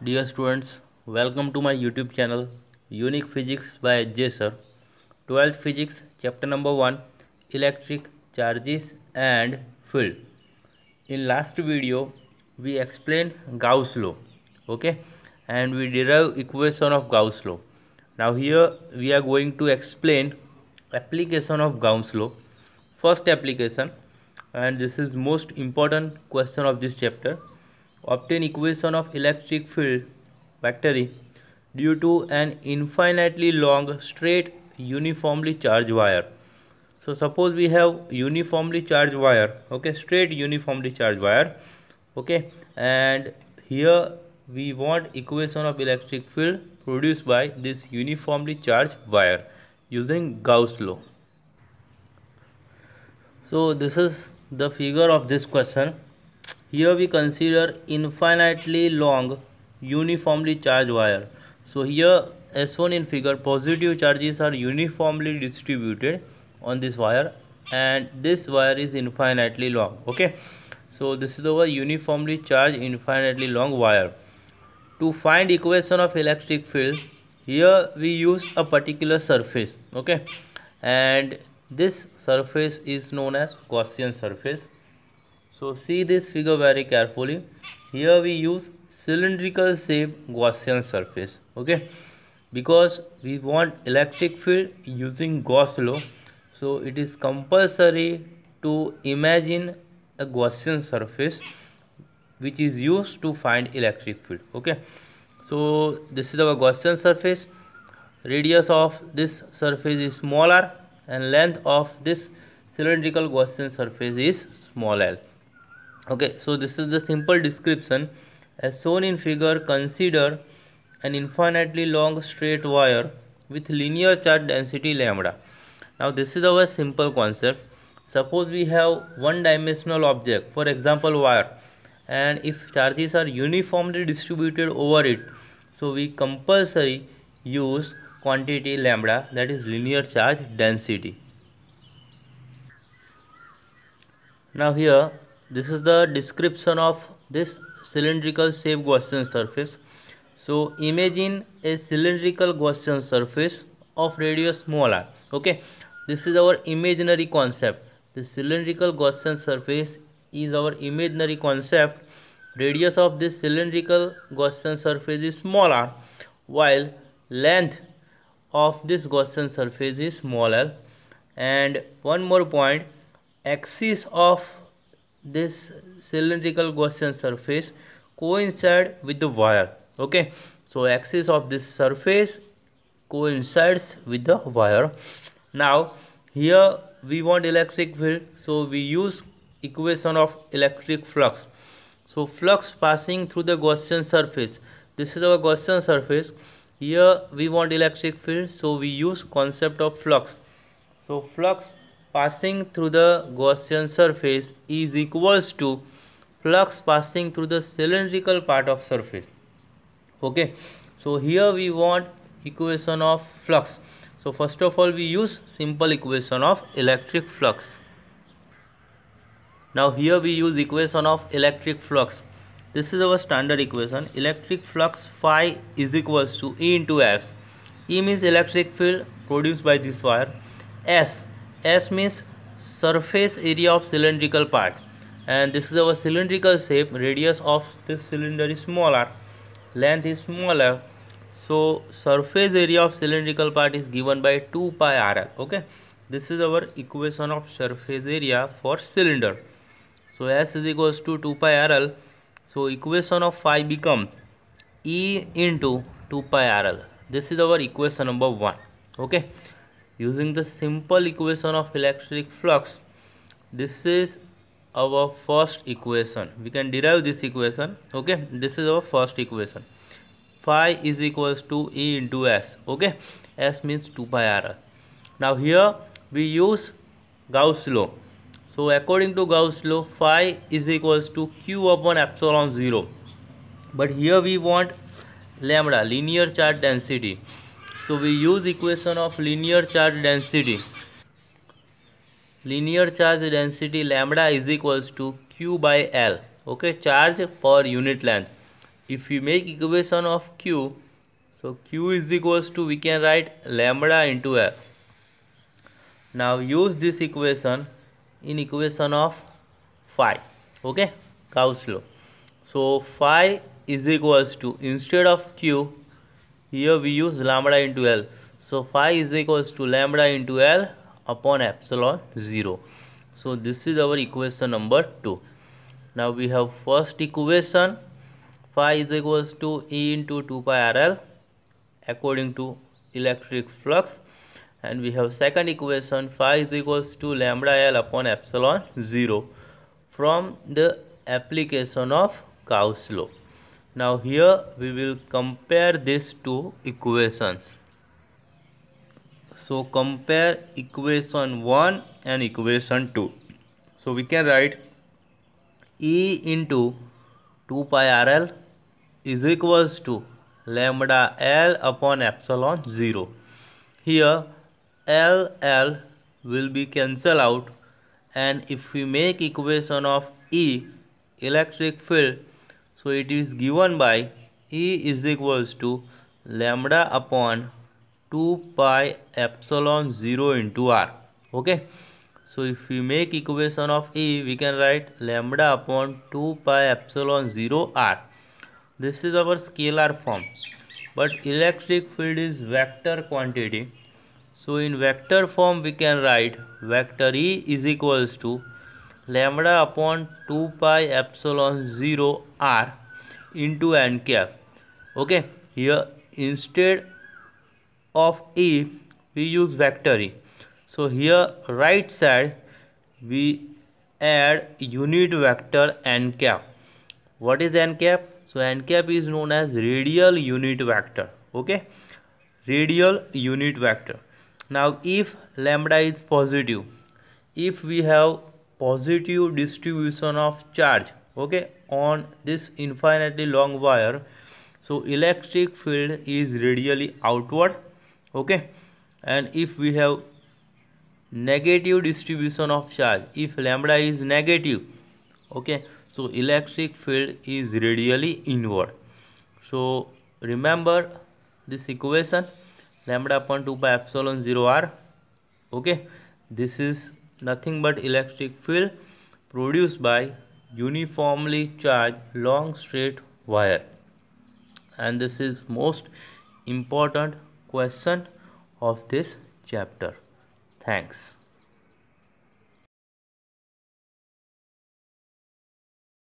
Dear students, welcome to my YouTube channel Unique Physics by J Sir. 12th Physics, chapter number 1, Electric Charges and Field. In last video, we explained Gauss law, okay, and we derived equation of Gauss law. Now here we are going to explain application of Gauss law. First application, and this is most important question of this chapter. Obtain equation of electric field vector due to an infinitely long straight uniformly charged wire. So suppose we have uniformly charged wire, okay, straight uniformly charged wire, okay, and here we want equation of electric field produced by this uniformly charged wire using Gauss law. So this is the figure of this question. Here we consider infinitely long uniformly charged wire. So here as shown in figure, positive charges are uniformly distributed on this wire and this wire is infinitely long. Okay, so this is our uniformly charged infinitely long wire. To find equation of electric field, here we use a particular surface, okay, and this surface is known as Gaussian surface. So see this figure very carefully. Here we use cylindrical shape Gaussian surface, okay, because we want electric field using Gauss law. So it is compulsory to imagine a Gaussian surface which is used to find electric field. Okay, so this is our Gaussian surface. Radius of this surface is smaller and length of this cylindrical Gaussian surface is small l. Okay, so this is the simple description. As shown in figure, consider an infinitely long straight wire with linear charge density lambda. Now this is our simple concept. Suppose we have one dimensional object, for example wire, and if charges are uniformly distributed over it, so we compulsory use quantity lambda, that is linear charge density. Now here this is the description of this cylindrical shape Gaussian surface. So imagine a cylindrical Gaussian surface of radius small r. Okay, this is our imaginary concept. The cylindrical Gaussian surface is our imaginary concept. Radius of this cylindrical Gaussian surface is small r, while length of this Gaussian surface is small l. And one more point, axis of this cylindrical Gaussian surface coincide with the wire. Okay, so axis of this surface coincides with the wire. Now here we want electric field, so we use equation of electric flux. So flux passing through the Gaussian surface, this is our Gaussian surface. Here we want electric field, so we use concept of flux. So flux passing through the Gaussian surface is equals to flux passing through the cylindrical part of surface. Okay, so here we want equation of flux. So first of all we use simple equation of electric flux. Now here we use equation of electric flux. This is our standard equation. Electric flux phi is equals to E into S. E means electric field produced by this wire. S means surface area of cylindrical part, and this is our cylindrical shape. Radius of this cylinder is smaller, length is smaller, so surface area of cylindrical part is given by 2 pi rl. Okay, this is our equation of surface area for cylinder. So S is equals to 2 pi rl. So equation of phi become E into 2 pi rl. This is our equation number 1. Okay, using the simple equation of electric flux, this is our first equation. We can derive this equation. Okay, this is our first equation. Phi is equals to E into S. Okay, S means 2 pi rl. Now here we use Gauss law. So according to Gauss law, phi is equals to Q upon epsilon 0. But here we want lambda, linear charge density. So we use equation of linear charge density. Linear charge density lambda is equals to Q by L. Okay, charge per unit length. if we make equation of q, so q is equals to, we can write lambda into L. Now use this equation in equation of phi. Okay, Gauss law. So phi is equals to, instead of q, here we use lambda into L. So phi is equals to lambda into L upon epsilon 0. So this is our equation number 2. Now we have first equation, phi is equals to E into 2 pi RL according to electric flux, and we have second equation, phi is equals to lambda L upon epsilon 0 from the application of Gauss law. Now here we will compare these two equations. So compare equation 1 and equation 2. So we can write E into 2 pi RL is equals to lambda L upon epsilon 0. Here L will be cancelled out, and if we make equation of E, electric field, so it is given by E is equals to lambda upon 2 pi epsilon 0 into R. Okay, so if we make equation of E, we can write lambda upon 2 pi epsilon 0 R. This is our scalar form, but electric field is vector quantity. So in vector form we can write vector E is equals to lambda upon 2 pi epsilon 0 R into n cap. Okay, here instead of E we use vector E. So here right side we add unit vector n cap. What is n cap? So n cap is known as radial unit vector. Okay, radial unit vector. Now if lambda is positive, if we have positive distribution of charge, okay, on this infinitely long wire, so electric field is radially outward. Okay, and if we have negative distribution of charge, if lambda is negative, okay, so electric field is radially inward. So remember this equation, lambda upon 2 pi epsilon 0 R. Okay, this is nothing but electric field produced by uniformly charged long straight wire, and this is most important question of this chapter. Thanks.